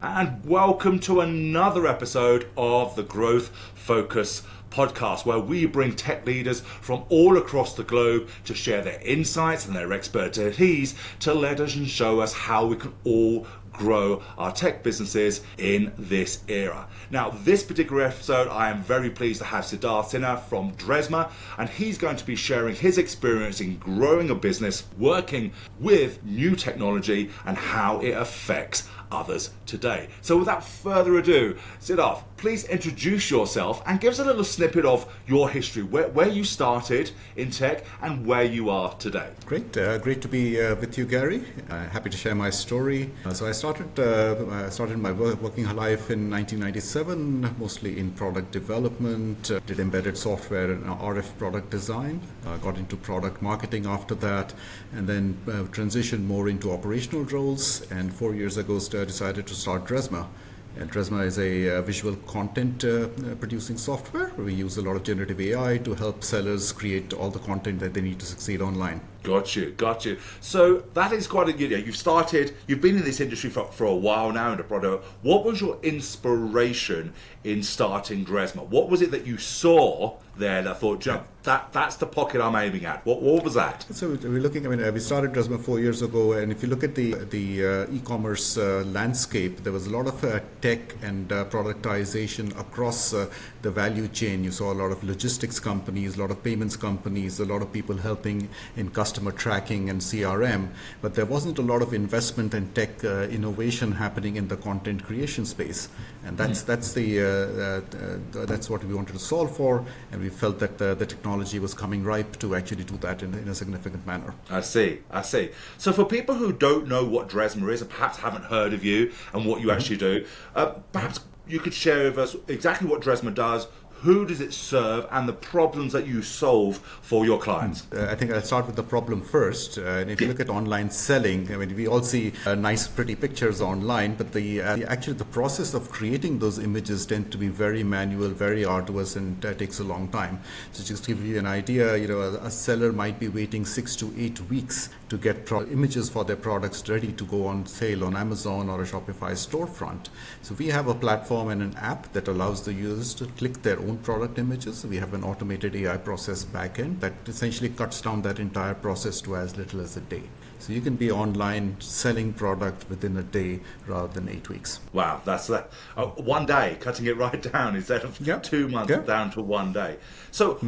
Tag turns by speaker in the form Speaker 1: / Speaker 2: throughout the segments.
Speaker 1: And welcome to another episode of the Growth Focus podcast, where we bring tech leaders from all across the globe to share their insights and their expertise to let us and show us how we can all grow our tech businesses in this era. Now, this particular episode, I am very pleased to have Siddharth Sinha from Dresma, and he's going to be sharing his experience in growing a business, working with new technology, and how it affects others today. So without further ado, Siddharth, please introduce yourself and give us a little snippet of your history, where you started in tech and where you are today.
Speaker 2: Great to be with you, Gary. Happy to share my story. So I started my working life in 1997, mostly in product development, did embedded software and RF product design, got into product marketing after that, and then transitioned more into operational roles, and 4 years ago decided to start Dresma. And Dresma is a visual content producing software. We use a lot of generative AI to help sellers create all the content that they need to succeed online.
Speaker 1: Got you. So that is quite you've been in this industry for a while now in the product. What was your inspiration in starting Dresma? What was it that you saw there that thought, that's the pocket I'm aiming at? What was that?
Speaker 2: So we're looking, we started Dresma 4 years ago, and if you look at the e-commerce landscape, there was a lot of tech and productization across the value chain. You saw a lot of logistics companies, a lot of payments companies, a lot of people helping in customer tracking and CRM, but there wasn't a lot of investment and tech innovation happening in the content creation space, and that's what we wanted to solve for, and we felt that the technology was coming ripe to actually do that in a significant manner.
Speaker 1: I see. So for people who don't know what Dresma is, and perhaps haven't heard of you and what you actually do, perhaps you could share with us exactly what Dresma does, who does it serve, and the problems that you solve for your clients?
Speaker 2: I think I'll start with the problem first. And if you look at online selling, we all see nice, pretty pictures online, but actually the process of creating those images tend to be very manual, very arduous, and takes a long time. So just to give you an idea, a seller might be waiting 6 to 8 weeks to get images for their products ready to go on sale on Amazon or a Shopify storefront. So we have a platform and an app that allows the users to click their own product images. We have an automated AI process backend that essentially cuts down that entire process to as little as a day. So you can be online selling product within a day rather than 8 weeks.
Speaker 1: Wow, that's that. 1 day, cutting it right down instead of 2 months down to 1 day. So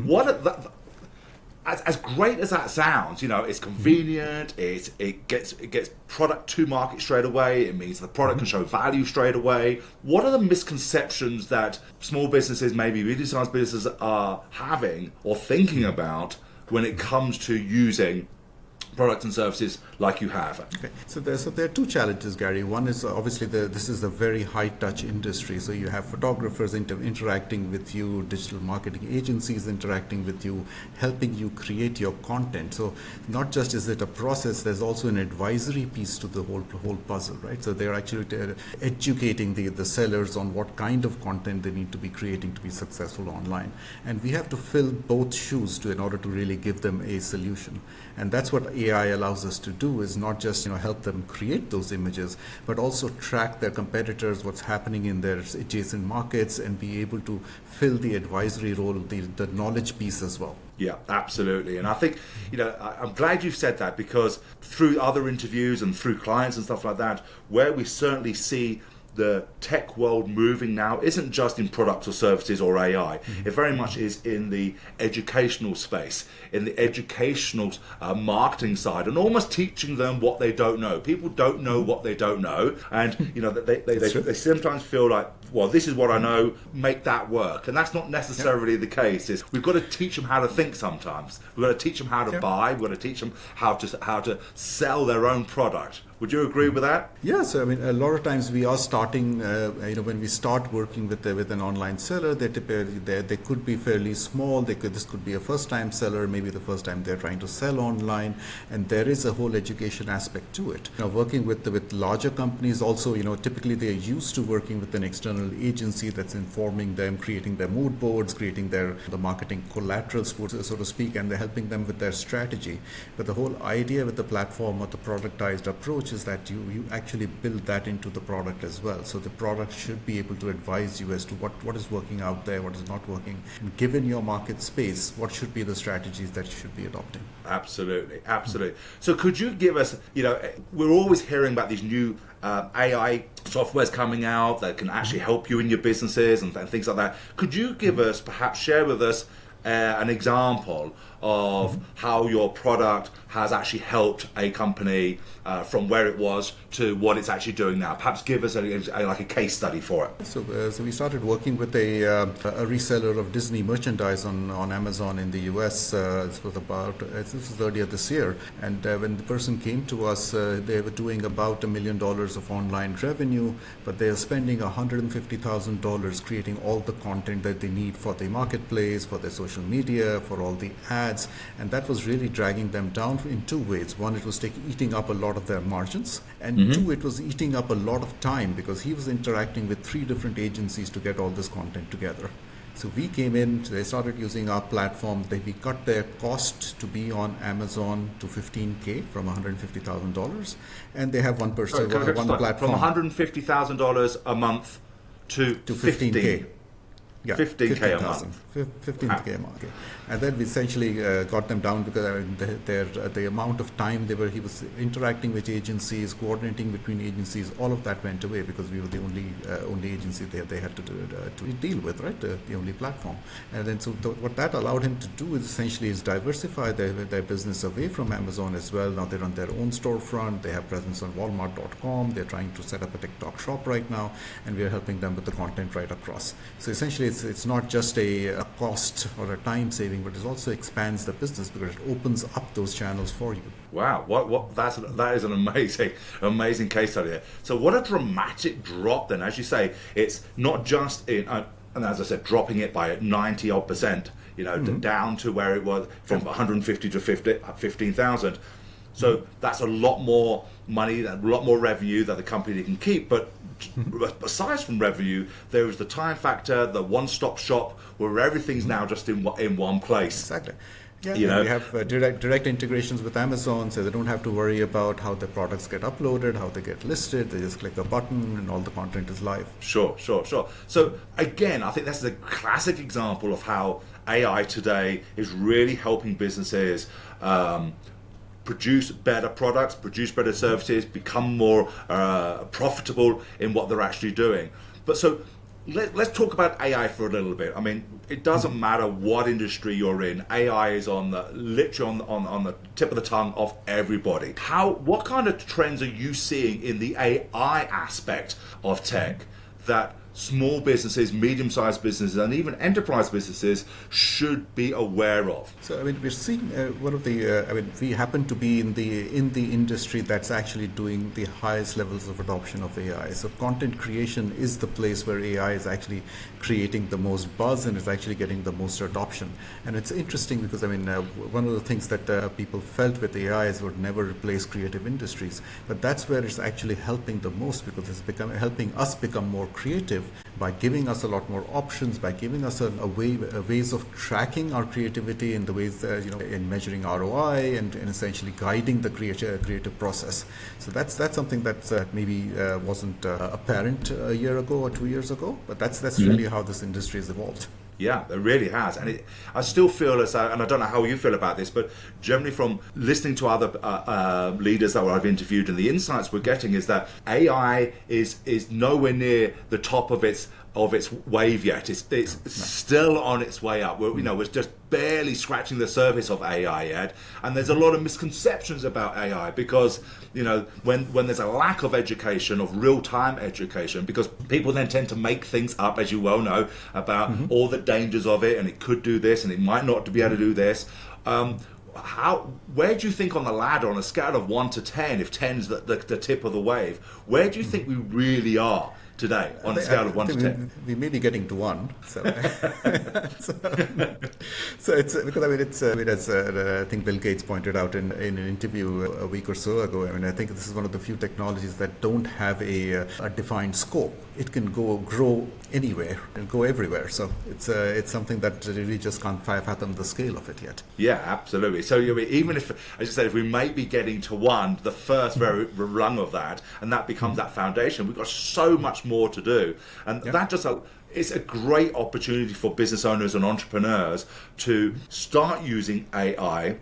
Speaker 1: as great as that sounds, it's convenient. It gets product to market straight away. It means the product can show value straight away. What are the misconceptions that small businesses, maybe medium-sized businesses, are having or thinking about when it comes to using products and services like you have?
Speaker 2: Okay. So there are two challenges, Gary. One is obviously this is a very high-touch industry. So you have photographers interacting with you, digital marketing agencies interacting with you, helping you create your content. So not just is it a process, there's also an advisory piece to the whole puzzle, right? So they're actually educating the sellers on what kind of content they need to be creating to be successful online. And we have to fill both shoes in order to really give them a solution. And that's what AI allows us to do, is not just help them create those images, but also track their competitors, what's happening in their adjacent markets, and be able to fill the advisory role, the knowledge piece as well.
Speaker 1: Yeah, absolutely. And I think, I'm glad you've said that, because through other interviews and through clients and stuff like that, where we certainly see the tech world moving now isn't just in products or services or AI. It very much is in the educational space, in the educational marketing side, and almost teaching them what they don't know. People don't know what they don't know, and they sometimes feel like, well, this is what I know, make that work. And that's not necessarily the case. We've got to teach them how to think sometimes. We've got to teach them how to buy. We've got to teach them how to sell their own product. Would you agree with that?
Speaker 2: Yes, a lot of times we are starting, when we start working with an online seller, they could be fairly small. This could be a first-time seller, maybe the first time they're trying to sell online, and there is a whole education aspect to it. Now, working with larger companies also, typically they're used to working with an external agency that's informing them, creating their mood boards, creating the marketing collateral, so to speak, and they're helping them with their strategy. But the whole idea with the platform or the productized approach approach is that you actually build that into the product as well. So the product should be able to advise you as to what is working out there, what is not working, and given your market space, what should be the strategies that you should be adopting.
Speaker 1: Absolutely, absolutely. So could you give us, we're always hearing about these new AI softwares coming out that can actually help you in your businesses and things like that. Could you give us, perhaps share with us an example of how your product has actually helped a company from where it was to what it's actually doing now? Perhaps give us like a case study for it.
Speaker 2: So we started working with a reseller of Disney merchandise on Amazon in the US. This was earlier this year, and when the person came to us, they were doing about $1 million of online revenue, but they are spending $150,000 creating all the content that they need for the marketplace, for their social media, for all the ads, and that was really dragging them down in two ways. One, it was eating up a lot of their margins, and two, it was eating up a lot of time because he was interacting with 3 different agencies to get all this content together. So we came in, they started using our platform, we cut their cost to be on Amazon to $15K from $150,000, and they have one person, one platform.
Speaker 1: From $150,000 a month to 15K.
Speaker 2: Yeah,
Speaker 1: 15K a month.
Speaker 2: 15K a month. And then we essentially got them down because the amount of time he was interacting with agencies, coordinating between agencies, all of that went away because we were the only agency they had to deal with, right? The only platform. And then what that allowed him to do is essentially diversify their business away from Amazon as well. Now they run their own storefront. They have presence on Walmart.com. They're trying to set up a TikTok shop right now, and we are helping them with the content right across. So essentially, it's not just a cost or a time saving, but it also expands the business because it opens up those channels for you.
Speaker 1: Wow, that is an amazing case study there. So what a dramatic drop then. As you say, it's not just in, and as I said, dropping it by 90 odd percent, down to where it was from 150 to 15,000. So that's a lot more money, a lot more revenue that the company can keep. But aside from revenue, there is the time factor, the one-stop shop where everything's now just in one place.
Speaker 2: Exactly. Yeah, we have direct integrations with Amazon, so they don't have to worry about how the products get uploaded, how they get listed. They just click a button and all the content is live.
Speaker 1: Sure. So again, I think that's a classic example of how AI today is really helping businesses produce better products, produce better services, become more profitable in what they're actually doing. But so let's talk about AI for a little bit. I mean, it doesn't matter what industry you're in. AI is literally on the tip of the tongue of everybody. What kind of trends are you seeing in the AI aspect of tech that small businesses, medium-sized businesses, and even enterprise businesses should be aware of?
Speaker 2: So, we're seeing one of the. We happen to be in the industry that's actually doing the highest levels of adoption of AI. So, content creation is the place where AI is actually creating the most buzz and is actually getting the most adoption. And it's interesting because one of the things that people felt with AI is it would never replace creative industries, but that's where it's actually helping the most because it's helping us become more creative by giving us a lot more options, by giving us ways of tracking our creativity in the ways in measuring ROI and essentially guiding the creative process. So that's something that maybe wasn't apparent a year ago or 2 years ago, but that's really how this industry has evolved.
Speaker 1: Yeah, it really has. And I still feel as, and I don't know how you feel about this, but generally from listening to other leaders that I've interviewed and the insights we're getting is that AI is nowhere near the top of its wave yet. It's still on its way up. We're just barely scratching the surface of AI yet, and there's a lot of misconceptions about AI because when there's a lack of education, of real-time education, because people then tend to make things up, as you well know, about all the dangers of it, and it could do this and it might not be able to do this. Where do you think on the ladder, on a scale of 1 to 10, if 10's the tip of the wave, where do you think we really are today on a scale of 1 to 10?
Speaker 2: We may be getting to 1. So, so it's because as I think Bill Gates pointed out in an interview a week or so ago. I think this is one of the few technologies that don't have a defined scope. It can grow anywhere and go everywhere. So it's something that really just can't fathom the scale of it yet.
Speaker 1: Yeah, absolutely. So even if, as you said, if we may be getting to 1, the first very rung of that, and that becomes that foundation, we've got so much more to do, and that just it's a great opportunity for business owners and entrepreneurs to start using AI,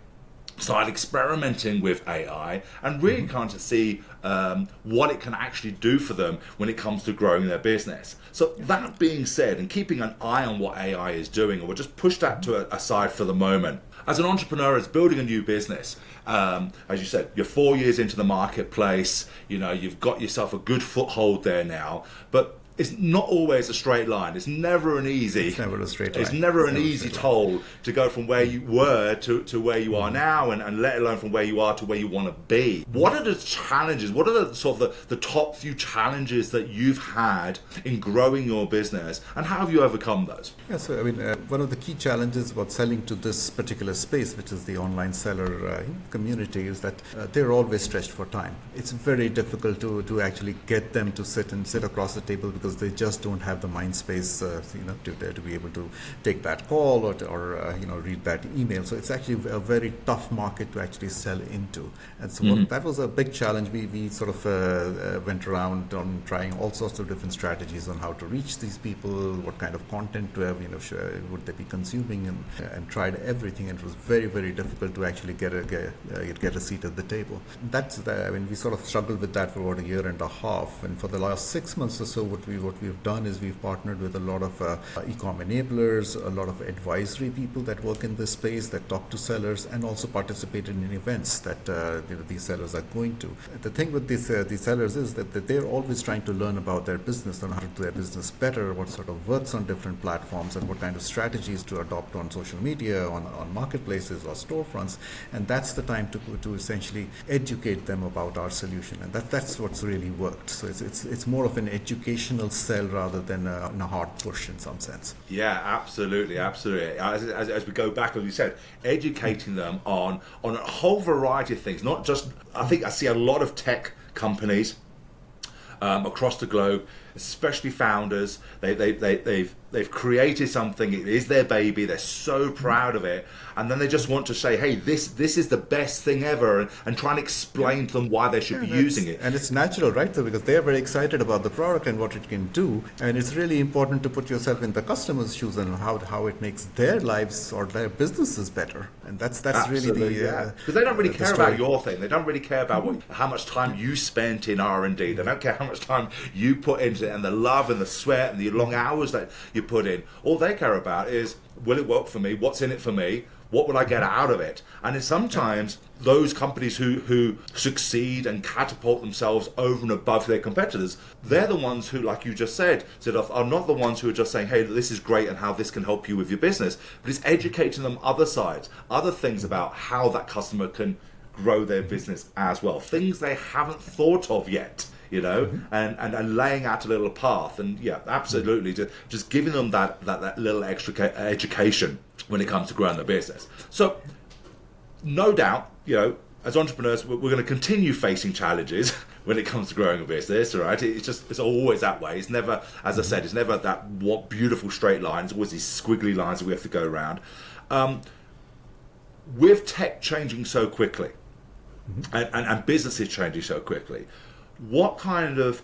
Speaker 1: start experimenting with AI, and really kind of see what it can actually do for them when it comes to growing their business. So that being said, and keeping an eye on what AI is doing, and we'll just push that to aside for the moment. As an entrepreneur, it's building a new business. As you said, you're 4 years into the marketplace, you've got yourself a good foothold there now, but it's not always a straight line. It's never an easy.
Speaker 2: It's never a straight line.
Speaker 1: It's never an easy toll to go from where you were to where you are now, and let alone from where you are to where you want to be. What are the challenges? What are the sort of the top few challenges that you've had in growing your business, and how have you overcome those?
Speaker 2: Yeah, so one of the key challenges about selling to this particular space, which is the online seller community, is that they're always stretched for time. It's very difficult to actually get them to sit across the table, because they just don't have the mind space, to be able to take that call or read that email. So it's actually a very tough market to actually sell into. And so that was a big challenge. We sort of went around on trying all sorts of different strategies on how to reach these people, what kind of content to have, would they be consuming, and tried everything. And it was very, very difficult to actually get a seat at the table. We sort of struggled with that for about 1.5 years. And for the last 6 months or so, what we've done is we've partnered with a lot of e-com enablers, a lot of advisory people that work in this space, that talk to sellers, and also participate in events that these sellers are going to. The thing with these sellers is that they're always trying to learn about their business and how to do their business better, what sort of works on different platforms, and what kind of strategies to adopt on social media, on marketplaces or storefronts. And that's the time to essentially educate them about our solution. And that's what's really worked. So it's more of an educational sell rather than a hard push in some sense.
Speaker 1: Yeah, absolutely. As we go back, as you said, educating them on a whole variety of things. Not just, I think I see a lot of tech companies across the globe, especially founders. They've created something. It is their baby. They're so proud of it, and then they just want to say, "Hey, this is the best thing ever," and try and explain to them why they should be using it.
Speaker 2: And it's natural, right? So because they're very excited about the product and what it can do, and it's really important to put yourself in the customer's shoes and how it makes their lives or their businesses better. And that's
Speaker 1: Absolutely,
Speaker 2: really the
Speaker 1: because they don't really care about your thing. They don't really care about how much time you spent in R&D. They don't care how much time you put into it, and the love and the sweat and the long hours that you put in. All they care about is, will it work for me? What's in it for me? What will I get out of it? And it's sometimes those companies who succeed and catapult themselves over and above their competitors, they're the ones who, like you just said, Siddharth, are not the ones who are just saying, hey, this is great and how this can help you with your business. But it's educating them other sides, other things about how that customer can grow their business as well. Things they haven't thought of yet. And laying out a little path, and absolutely, just giving them that little extra education when it comes to growing their business. So, no doubt, as entrepreneurs, we're going to continue facing challenges when it comes to growing a business. All right, it's always that way. It's never, as I said, it's never that beautiful straight line. It's always these squiggly lines that we have to go around. With tech changing so quickly, and businesses changing so quickly, what kind of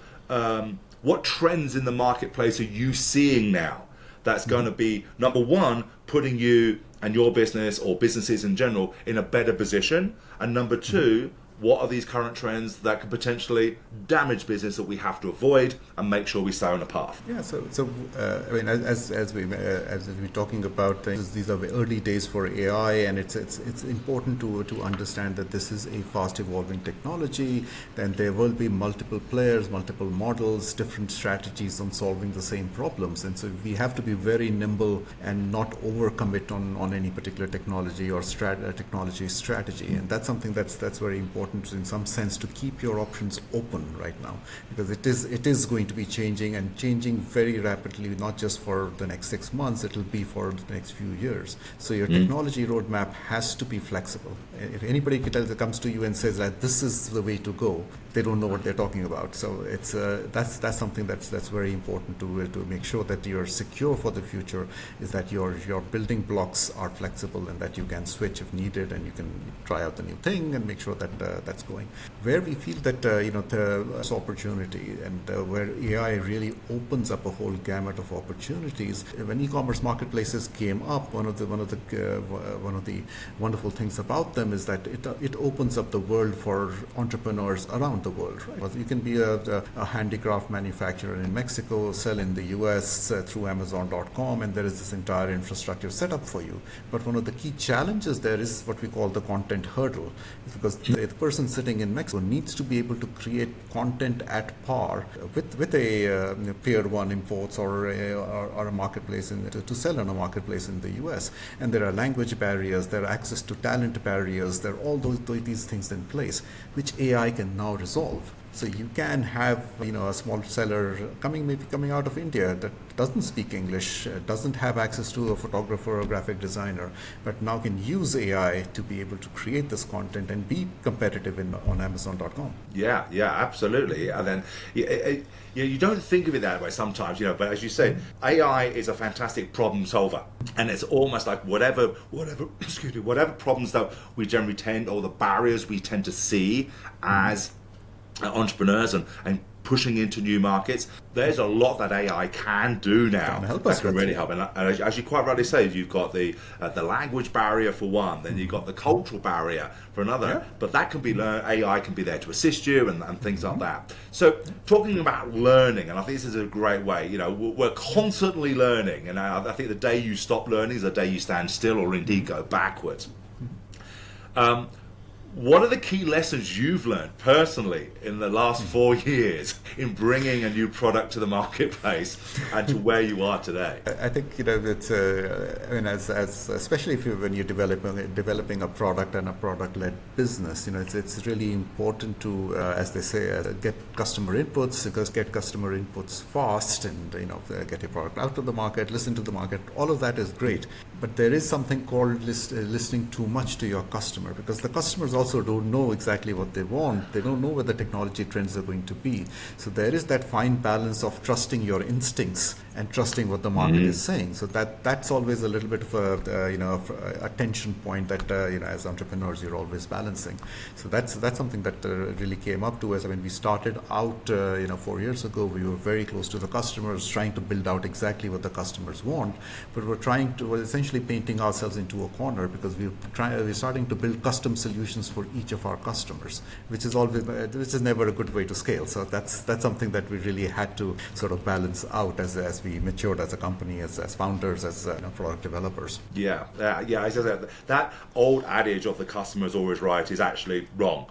Speaker 1: what trends in the marketplace are you seeing now that's going to be, number one, putting you and your business or businesses in general in a better position, and number two, what are these current trends that could potentially damage business that we have to avoid and make sure we stay on a path?
Speaker 2: Yeah, as we're talking about, these are the early days for AI, and it's important to understand that this is a fast evolving technology, and there will be multiple players, multiple models, different strategies on solving the same problems, and so we have to be very nimble and not overcommit on any particular technology or technology strategy, and that's something that's very important important in some sense to keep your options open right now, because it is going to be changing and changing very rapidly, not just for the next 6 months, it will be for the next few years. So your technology roadmap has to be flexible. If anybody comes to you and says that this is the way to go, they don't know what they're talking about. So it's that's something that's very important to make sure that you're secure for the future, is that your building blocks are flexible and that you can switch if needed, and you can try out the new thing and make sure that that's going. Where we feel that this opportunity and where AI really opens up a whole gamut of opportunities. When e-commerce marketplaces came up, one of the wonderful things about them is that it opens up the world for entrepreneurs around the world. Right? You can be a handicraft manufacturer in Mexico, sell in the US through Amazon.com, and there is this entire infrastructure set up for you. But one of the key challenges there is what we call the content hurdle, because the person sitting in Mexico needs to be able to create content at par with a Tier 1 imports or a marketplace to sell on a marketplace in the US. And there are language barriers, there are access to talent barriers, there are all these things in place, which AI can now resolve. So you can have a small seller coming out of India that doesn't speak English, doesn't have access to a photographer or graphic designer, but now can use AI to be able to create this content and be competitive on Amazon.com.
Speaker 1: Yeah, absolutely. And then you don't think of it that way sometimes, but as you say, AI is a fantastic problem solver, and it's almost like whatever problems that we generally tend, or the barriers we tend to see as entrepreneurs and pushing into new markets, there's a lot that AI can do now that can really help. And as you quite rightly say, you've got the language barrier for one, then you've got the cultural barrier for another, but that can be learned. AI can be there to assist you and things like that. So talking about learning, and I think this is a great way, we're constantly learning, and I think the day you stop learning is the day you stand still or indeed go backwards. What are the key lessons you've learned personally in the last 4 years in bringing a new product to the marketplace and to where you are today?
Speaker 2: I think it's as especially when you're developing a product and a product-led business, it's really important to, as they say, get customer inputs, because get customer inputs fast, and get your product out to the market, listen to the market. All of that is great, but there is something called listening too much to your customer, because the customers also don't know exactly what they want. They don't know where the technology trends are going to be. So there is that fine balance of trusting your instincts and trusting what the market is saying. So that's always a little bit of a tension point that as entrepreneurs you're always balancing. So that's something that really came up to us. I mean, we started out 4 years ago. We were very close to the customers, trying to build out exactly what the customers want, but we're essentially painting ourselves into a corner, because we're starting to build custom solutions for each of our customers, which is never a good way to scale. So that's something that we really had to sort of balance out as we matured as a company, as founders, as product developers.
Speaker 1: Yeah. I said that old adage of the customer is always right is actually wrong.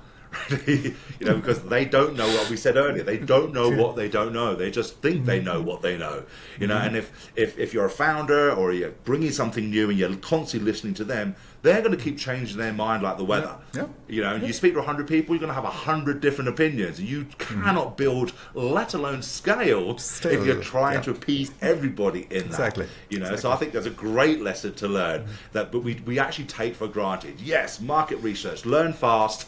Speaker 1: Because they don't know what we said earlier. They don't know what they don't know. They just think they know what they know. And if you're a founder or you're bringing something new and you're constantly listening to them, they're going to keep changing their mind like the weather. You speak to 100 people, you're going to have 100 different opinions. You cannot build, let alone scale, if you're trying to appease everybody in that. Exactly. So I think there's a great lesson to learn but we actually take for granted. Yes, market research, learn fast,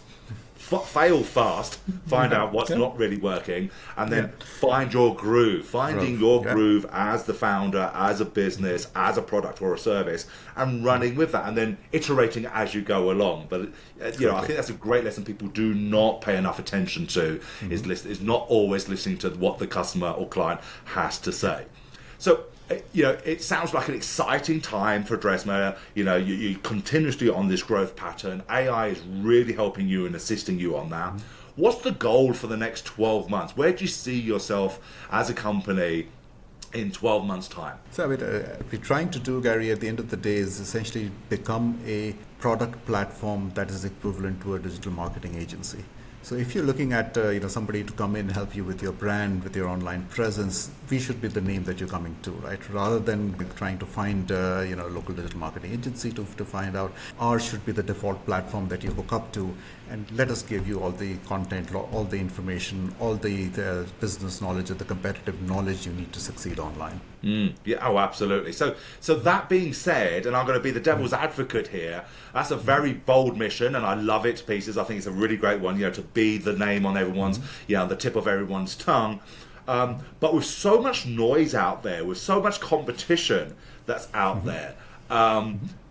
Speaker 1: fail fast, find out what's not really working, and then find your groove. Finding your groove as the founder, as a business, as a product or a service, and running with that, and then iterating as you go along. But I think that's a great lesson people do not pay enough attention to, is not always listening to what the customer or client has to say. So it sounds like an exciting time for Dresma. You're continuously on this growth pattern. AI is really helping you and assisting you on that. What's the goal for the next 12 months? Where do you see yourself as a company in 12 months' time?
Speaker 2: So what we're trying to do, Gary, at the end of the day is essentially become a product platform that is equivalent to a digital marketing agency. So if you're looking at somebody to come in and help you with your brand, with your online presence, we should be the name that you're coming to, right? Rather than trying to find a local digital marketing agency to find out, ours should be the default platform that you hook up to and let us give you all the content, all the information, all the business knowledge and the competitive knowledge you need to succeed online.
Speaker 1: Yeah, oh, absolutely. So that being said, and I'm going to be the devil's advocate here, that's a very bold mission, and I love it to pieces. I think it's a really great one, to be the name on everyone's, the tip of everyone's tongue. But with so much noise out there, with so much competition that's out there,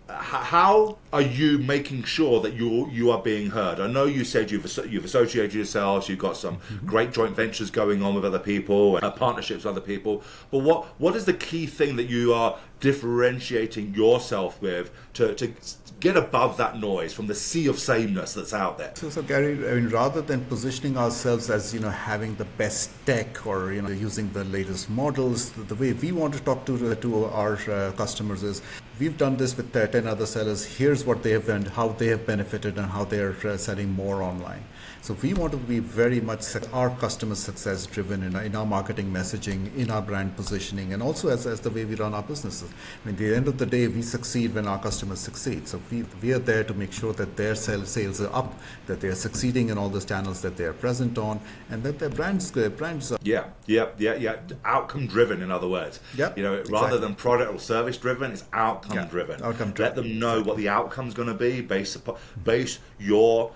Speaker 1: how are you making sure that you are being heard? I know you said you've associated yourselves, you've got some great joint ventures going on with other people, partnerships with other people. But what is the key thing that you are differentiating yourself with to get above that noise from the sea of sameness that's out there?
Speaker 2: So Gary, rather than positioning ourselves as having the best tech or using the latest models, the way we want to talk to our customers is, we've done this with 10 other sellers. Here's what they have done, how they have benefited, and how they are selling more online. So we want to be very much our customer success driven in our marketing messaging, in our brand positioning, and also as the way we run our businesses. At the end of the day, we succeed when our customers succeed. So we are there to make sure that their sales are up, that they are succeeding in all those channels that they are present on, and that their brands are.
Speaker 1: Yeah. Outcome driven, in other words. Rather than product or service driven, it's outcome driven. Let them know what the outcome's going to be. Base your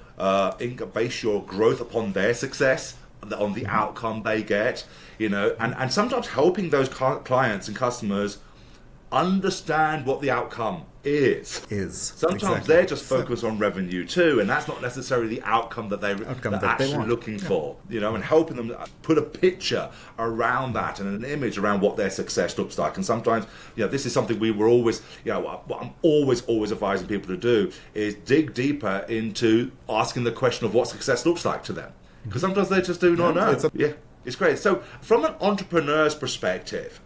Speaker 1: growth upon their success, on the outcome they get, and sometimes helping those clients and customers understand what the outcome is. Sometimes they're just focused on revenue too, and that's not necessarily the outcome that they're actually looking for, and helping them put a picture around that and an image around what their success looks like. And sometimes, this is something we were always, what I'm always advising people to do is dig deeper into asking the question of what success looks like to them, because sometimes they just do not know. It's great. So from an entrepreneur's perspective,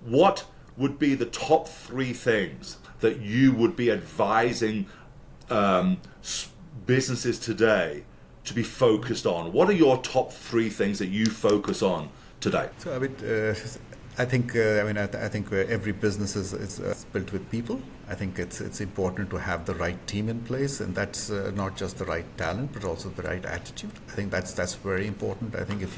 Speaker 1: what would be the top 3 things that you would be advising businesses today to be focused on? What are your top 3 things that you focus on today?
Speaker 2: So I think every business is built with people. I think it's important to have the right team in place, and that's not just the right talent, but also the right attitude. I think that's very important. I think if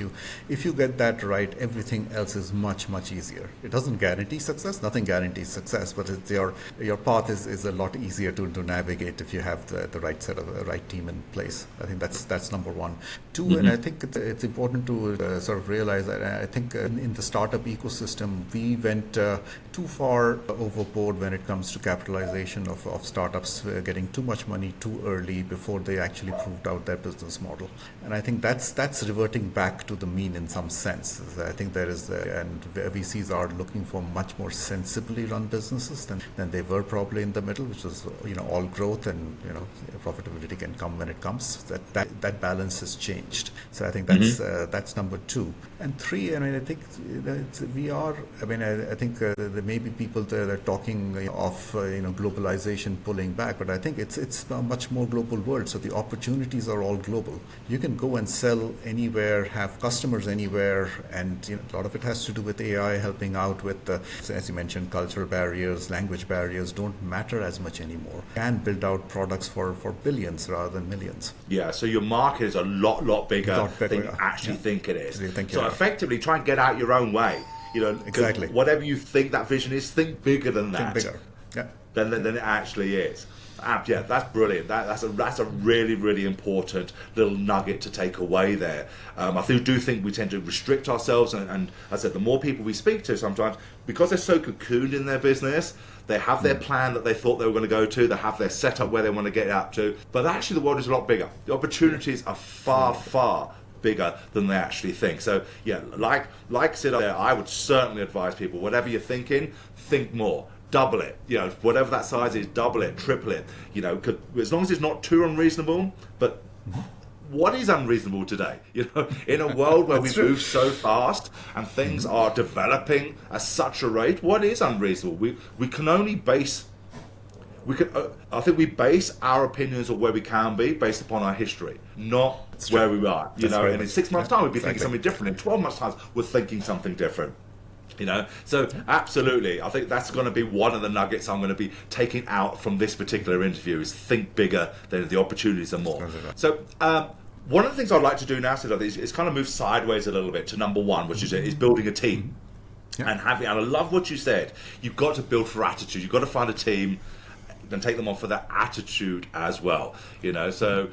Speaker 2: you get that right, everything else is much easier. It doesn't guarantee success. Nothing guarantees success, but your path is a lot easier to navigate if you have the right set of the right team in place. I think that's number 1. 2, and I think it's important to sort of realize that I think in the startup ecosystem, we went too far overboard when it comes to capitalization of startups getting too much money too early before they actually proved out their business model. And I think that's reverting back to the mean in some sense. I think there is, and VCs are looking for much more sensibly run businesses than they were probably in the middle, which was all growth, and profitability can come when it comes. That balance has changed. So I think that's number 2. And 3, I think I think there may be people that are talking of globalization pulling back, but I think it's a much more global world. So the opportunities are all global. You can go and sell anywhere, have customers anywhere, and a lot of it has to do with AI helping out with as you mentioned, cultural barriers, language barriers don't matter as much anymore. You can build out products for billions rather than millions.
Speaker 1: Yeah, so your market is a lot bigger than you actually think it is. So effectively try and get out your own way.
Speaker 2: Exactly.
Speaker 1: Whatever you think that vision is, think bigger than that.
Speaker 2: Think bigger. Yeah.
Speaker 1: Than it actually is. Yeah, that's brilliant. That's a really important little nugget to take away there. I do think we tend to restrict ourselves, and as I said, the more people we speak to sometimes, because they're so cocooned in their business, they have their plan that they thought they were going to go to, they have their setup where they want to get up to, but actually the world is a lot bigger. The opportunities are far bigger than they actually think. So yeah, like Sid there, I would certainly advise people, whatever you're thinking, think more. Double it, whatever that size is, double it, triple it, as long as it's not too unreasonable. But what is unreasonable today? In a world where we move so fast and things are developing at such a rate, what is unreasonable? We can only base. I think we base our opinions of where we can be based upon our history, not where we are. And in 6 months' time, we'd be thinking something different. In 12 months' time, we're thinking something different. So absolutely, I think that's going to be one of the nuggets I'm going to be taking out from this particular interview is think bigger, than the opportunities are more. So one of the things I'd like to do now, Siddharth, is kind of move sideways a little bit to number one, which is building a team. Yeah. And I love what you said. You've got to build for attitude. You've got to find a team and take them on for that attitude as well. So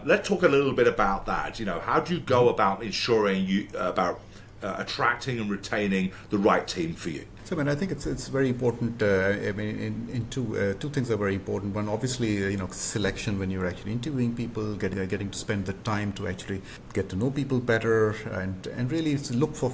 Speaker 1: let's talk a little bit about that. How do you go about ensuring about attracting and retaining the right team for you?
Speaker 2: So, I think it's very important. Two things are very important. One, obviously, selection when you're actually interviewing people, getting to spend the time to actually get to know people better, and really look for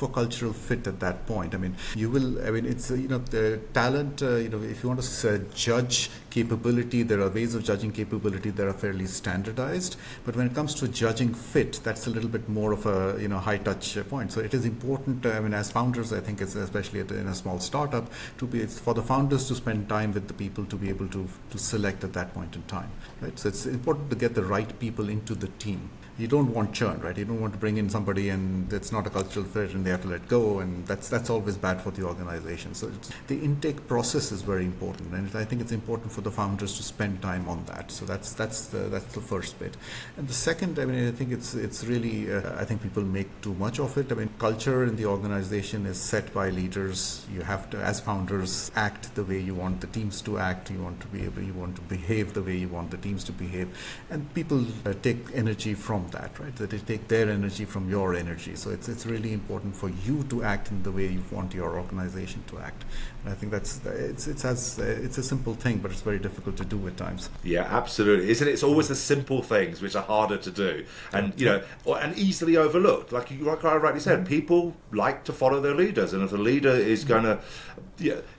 Speaker 2: cultural fit at that point. It's the talent. If you want to judge capability, there are ways of judging capability that are fairly standardized. But when it comes to judging fit, that's a little bit more of a high touch point. So it is important. As founders, I think it's especially in a small startup, for the founders to spend time with the people to be able to select at that point in time, right? So it's important to get the right people into the team. You don't want churn, right? You don't want to bring in somebody and it's not a cultural fit and they have to let go, and that's always bad for the organization. So the intake process is very important, and I think it's important for the founders to spend time on that. So that's the first bit. And the second, I think it's really I think people make too much of it. Culture in the organization is set by leaders. You have to, as founders, act the way you want the teams to act. You want to behave the way you want the teams to behave, and people take energy from that, right? That they take their energy from your energy. So it's really important for you to act in the way you want your organization to act. And I think it's a simple thing, but it's very difficult to do at times.
Speaker 1: Yeah, absolutely. Isn't it? It's always the simple things which are harder to do, and and easily overlooked. Like I rightly said, people like to follow their leaders, and if the leader is going to,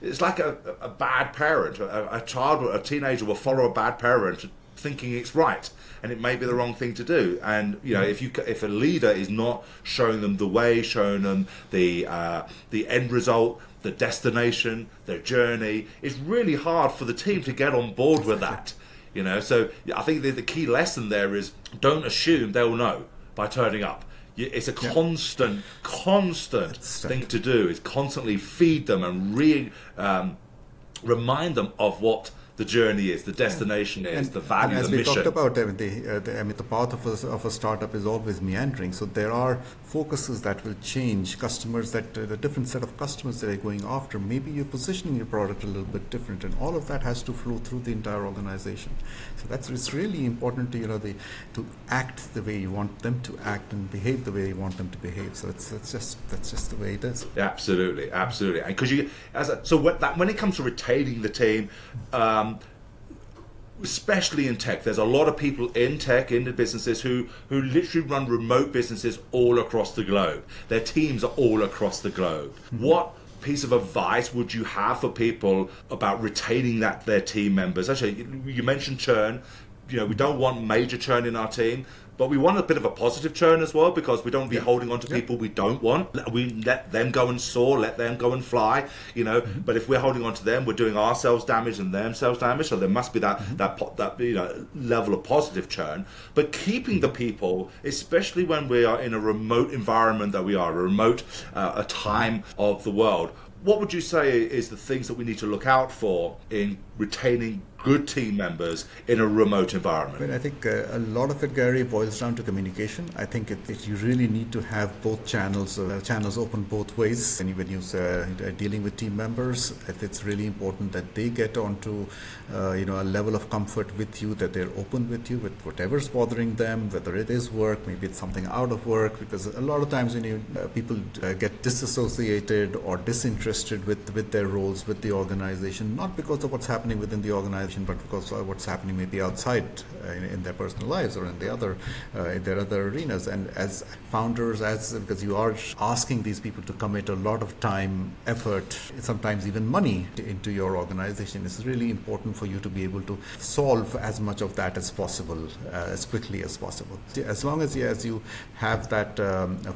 Speaker 1: it's like a bad parent. A child, a teenager will follow a bad parent, thinking it's right, and it may be the wrong thing to do. And if a leader is not showing them the way, showing them the end result, the destination, their journey, it's really hard for the team to get on board with that. So I think the key lesson there is don't assume they'll know by turning up. It's a constant thing to do. Is constantly feed them and remind them of what the journey is, the destination is, the value, the mission.
Speaker 2: As we talked about, the path of a startup is always meandering. So there are focuses that will change. Customers the different set of customers that are going after. Maybe you're positioning your product a little bit different, and all of that has to flow through the entire organization. So it's really important to to act the way you want them to act and behave the way you want them to behave. So that's just the way it is.
Speaker 1: Absolutely. And because when it comes to retaining the team. Especially in tech, there's a lot of people in tech, in the businesses who literally run remote businesses all across the globe. Their teams are all across the globe. Mm-hmm. What piece of advice would you have for people about retaining their team members? Actually, you mentioned churn. We don't want major churn in our team, but we want a bit of a positive churn as well, because we don't be holding on to people we don't want. We let them go and soar, let them go and fly,
Speaker 2: Mm-hmm.
Speaker 1: But if we're holding on to them, we're doing ourselves damage and themselves damage. So there must be that level of positive churn. But keeping the people, especially when we are in a remote environment that we are, a time of the world, what would you say is the things that we need to look out for in retaining good team members in a remote environment?
Speaker 2: I think a lot of it, Gary, boils down to communication. I think you really need to have both channels open both ways. And when you're dealing with team members, it's really important that they get onto a level of comfort with you, that they're open with you with whatever's bothering them, whether it is work, maybe it's something out of work, because a lot of times when people get disassociated or disinterested with their roles, with the organization, not because of what's happening within the organization, but because of what's happening maybe outside in their personal lives or in their other arenas. And as founders, because you are asking these people to commit a lot of time, effort, sometimes even money into your organization, it's really important for you to be able to solve as much of that as possible, as quickly as possible. As long as you have that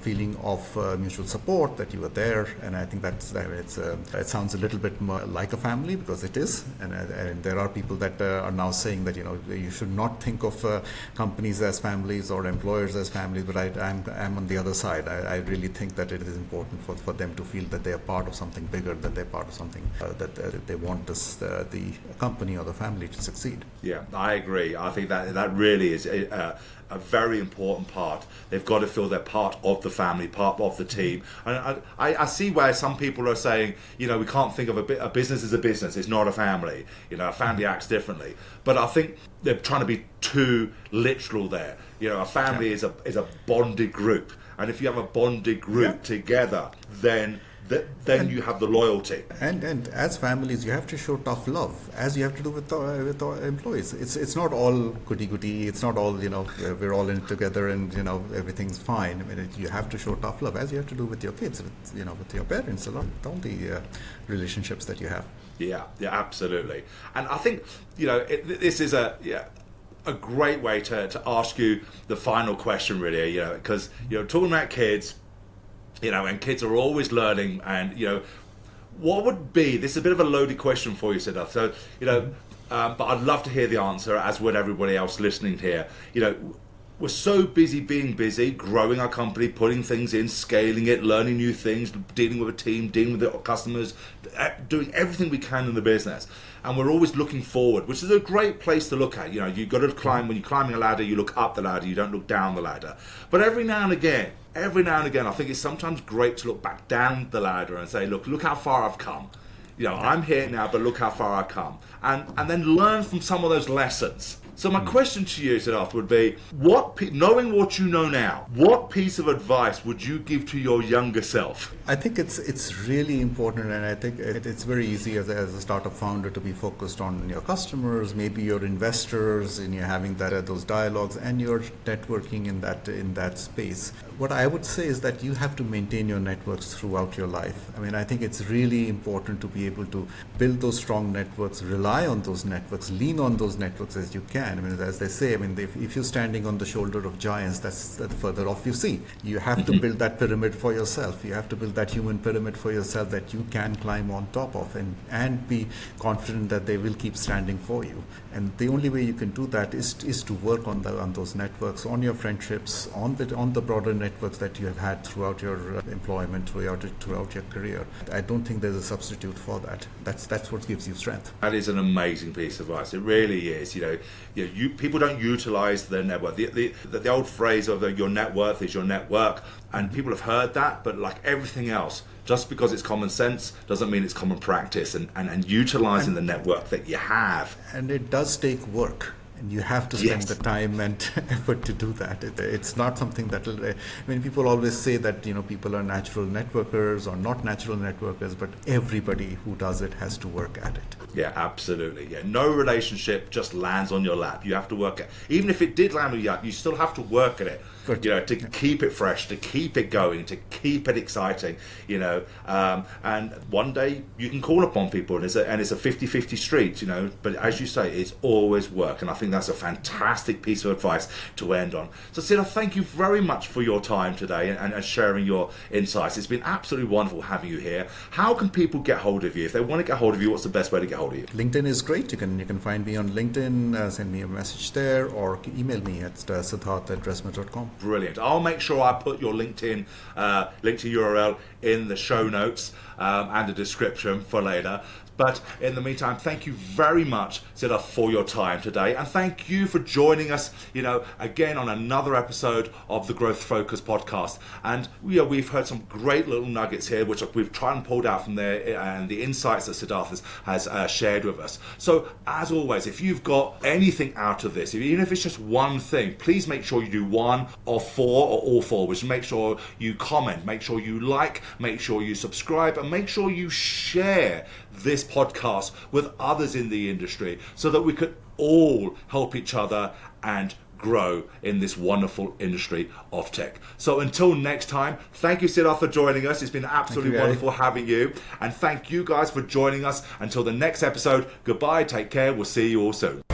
Speaker 2: feeling of mutual support, that you are there, and I think it sounds a little bit more like a family, because it is, and there are people people that are now saying that you should not think of companies as families or employers as families, but I'm on the other side. I really think that it is important for them to feel that they are part of something bigger, that they're part of something that they want the company or the family to succeed.
Speaker 1: Yeah, I agree. I think that really is a very important part. They've got to feel they're part of the family, part of the team. And I see where some people are saying, we can't think of a business as a business. It's not a family. A family acts differently. But I think they're trying to be too literal there. A family is a bonded group. And if you have a bonded group together, then you have the loyalty.
Speaker 2: And as families, you have to show tough love, as you have to do with employees. It's not all goody-goody. It's not all, we're all in it together and, everything's fine. I mean, you have to show tough love, as you have to do with your kids, with your parents, with all the relationships that you have. Yeah,
Speaker 1: absolutely. And I think, this is a great way to ask you the final question, really, because, talking about kids, and kids are always learning, and what would be, this is a bit of a loaded question for you, Siddharth, so but I'd love to hear the answer, as would everybody else listening here. We're so busy being busy, growing our company, putting things in, scaling it, learning new things, dealing with a team, dealing with the customers, doing everything we can in the business. And we're always looking forward, which is a great place to look at. You've got to climb, when you're climbing a ladder, you look up the ladder, you don't look down the ladder. But every now and again, I think it's sometimes great to look back down the ladder and say, look how far I've come. I'm here now, but look how far I've come. And then learn from some of those lessons. So my question to you, Siddharth, would be, knowing what you know now, what piece of advice would you give to your younger self?
Speaker 2: I think it's really important, and I think it's very easy as a startup founder to be focused on your customers, maybe your investors, and you're having those dialogues, and you're networking in that space. What I would say is that you have to maintain your networks throughout your life. I mean, I think it's really important to be able to build those strong networks, rely on those networks, lean on those networks as you can. I mean, as they say, if you're standing on the shoulder of giants, that's the further off you see. You have to build that pyramid for yourself. You have to build that human pyramid for yourself that you can climb on top of, and be confident that they will keep standing for you. And the only way you can do that is to work on those networks, on your friendships, on the broader networks that you have had throughout your employment, throughout your career. I don't think there's a substitute for that. That's what gives you strength.
Speaker 1: That is an amazing piece of advice. It really is. People don't utilize their network. The old phrase of your net worth is your network, and people have heard that, but like everything else, just because it's common sense doesn't mean it's common practice, and utilizing the network that you have.
Speaker 2: And it does take work. And you have to spend the time and effort to do that. It's not something that will... people always say that, people are natural networkers or not natural networkers, but everybody who does it has to work at it.
Speaker 1: Yeah, absolutely. Yeah, no relationship just lands on your lap. You have to work at... Even if it did land on your lap, you still have to work at it. To keep it fresh, to keep it going, to keep it exciting, and one day you can call upon people, and it's a 50-50 street, but as you say, it's always work, and I think that's a fantastic piece of advice to end on. So Siddharth, thank you very much for your time today and sharing your insights. It's been absolutely wonderful having you here. How can people get hold of you? If they want to get hold of you, what's the best way to get hold of you?
Speaker 2: LinkedIn is great. You can find me on LinkedIn, send me a message there, or email me at siddharth@dresma.com.
Speaker 1: Brilliant. I'll make sure I put your LinkedIn link to URL in the show notes and the description for later. But in the meantime, thank you very much, Siddharth, for your time today. And thank you for joining us, again on another episode of the Growth Focus podcast. And we've heard some great little nuggets here, which we've tried and pulled out from there, and the insights that Siddharth has shared with us. So as always, if you've got anything out of this, even if it's just one thing, please make sure you do one or four or all four, which make sure you comment, make sure you like, make sure you subscribe, and make sure you share this podcast with others in the industry so that we could all help each other and grow in this wonderful industry of tech. So until next time, thank you, Siddharth, for joining us. It's been absolutely wonderful having you. And thank you guys for joining us. Until the next episode, goodbye, take care. We'll see you all soon.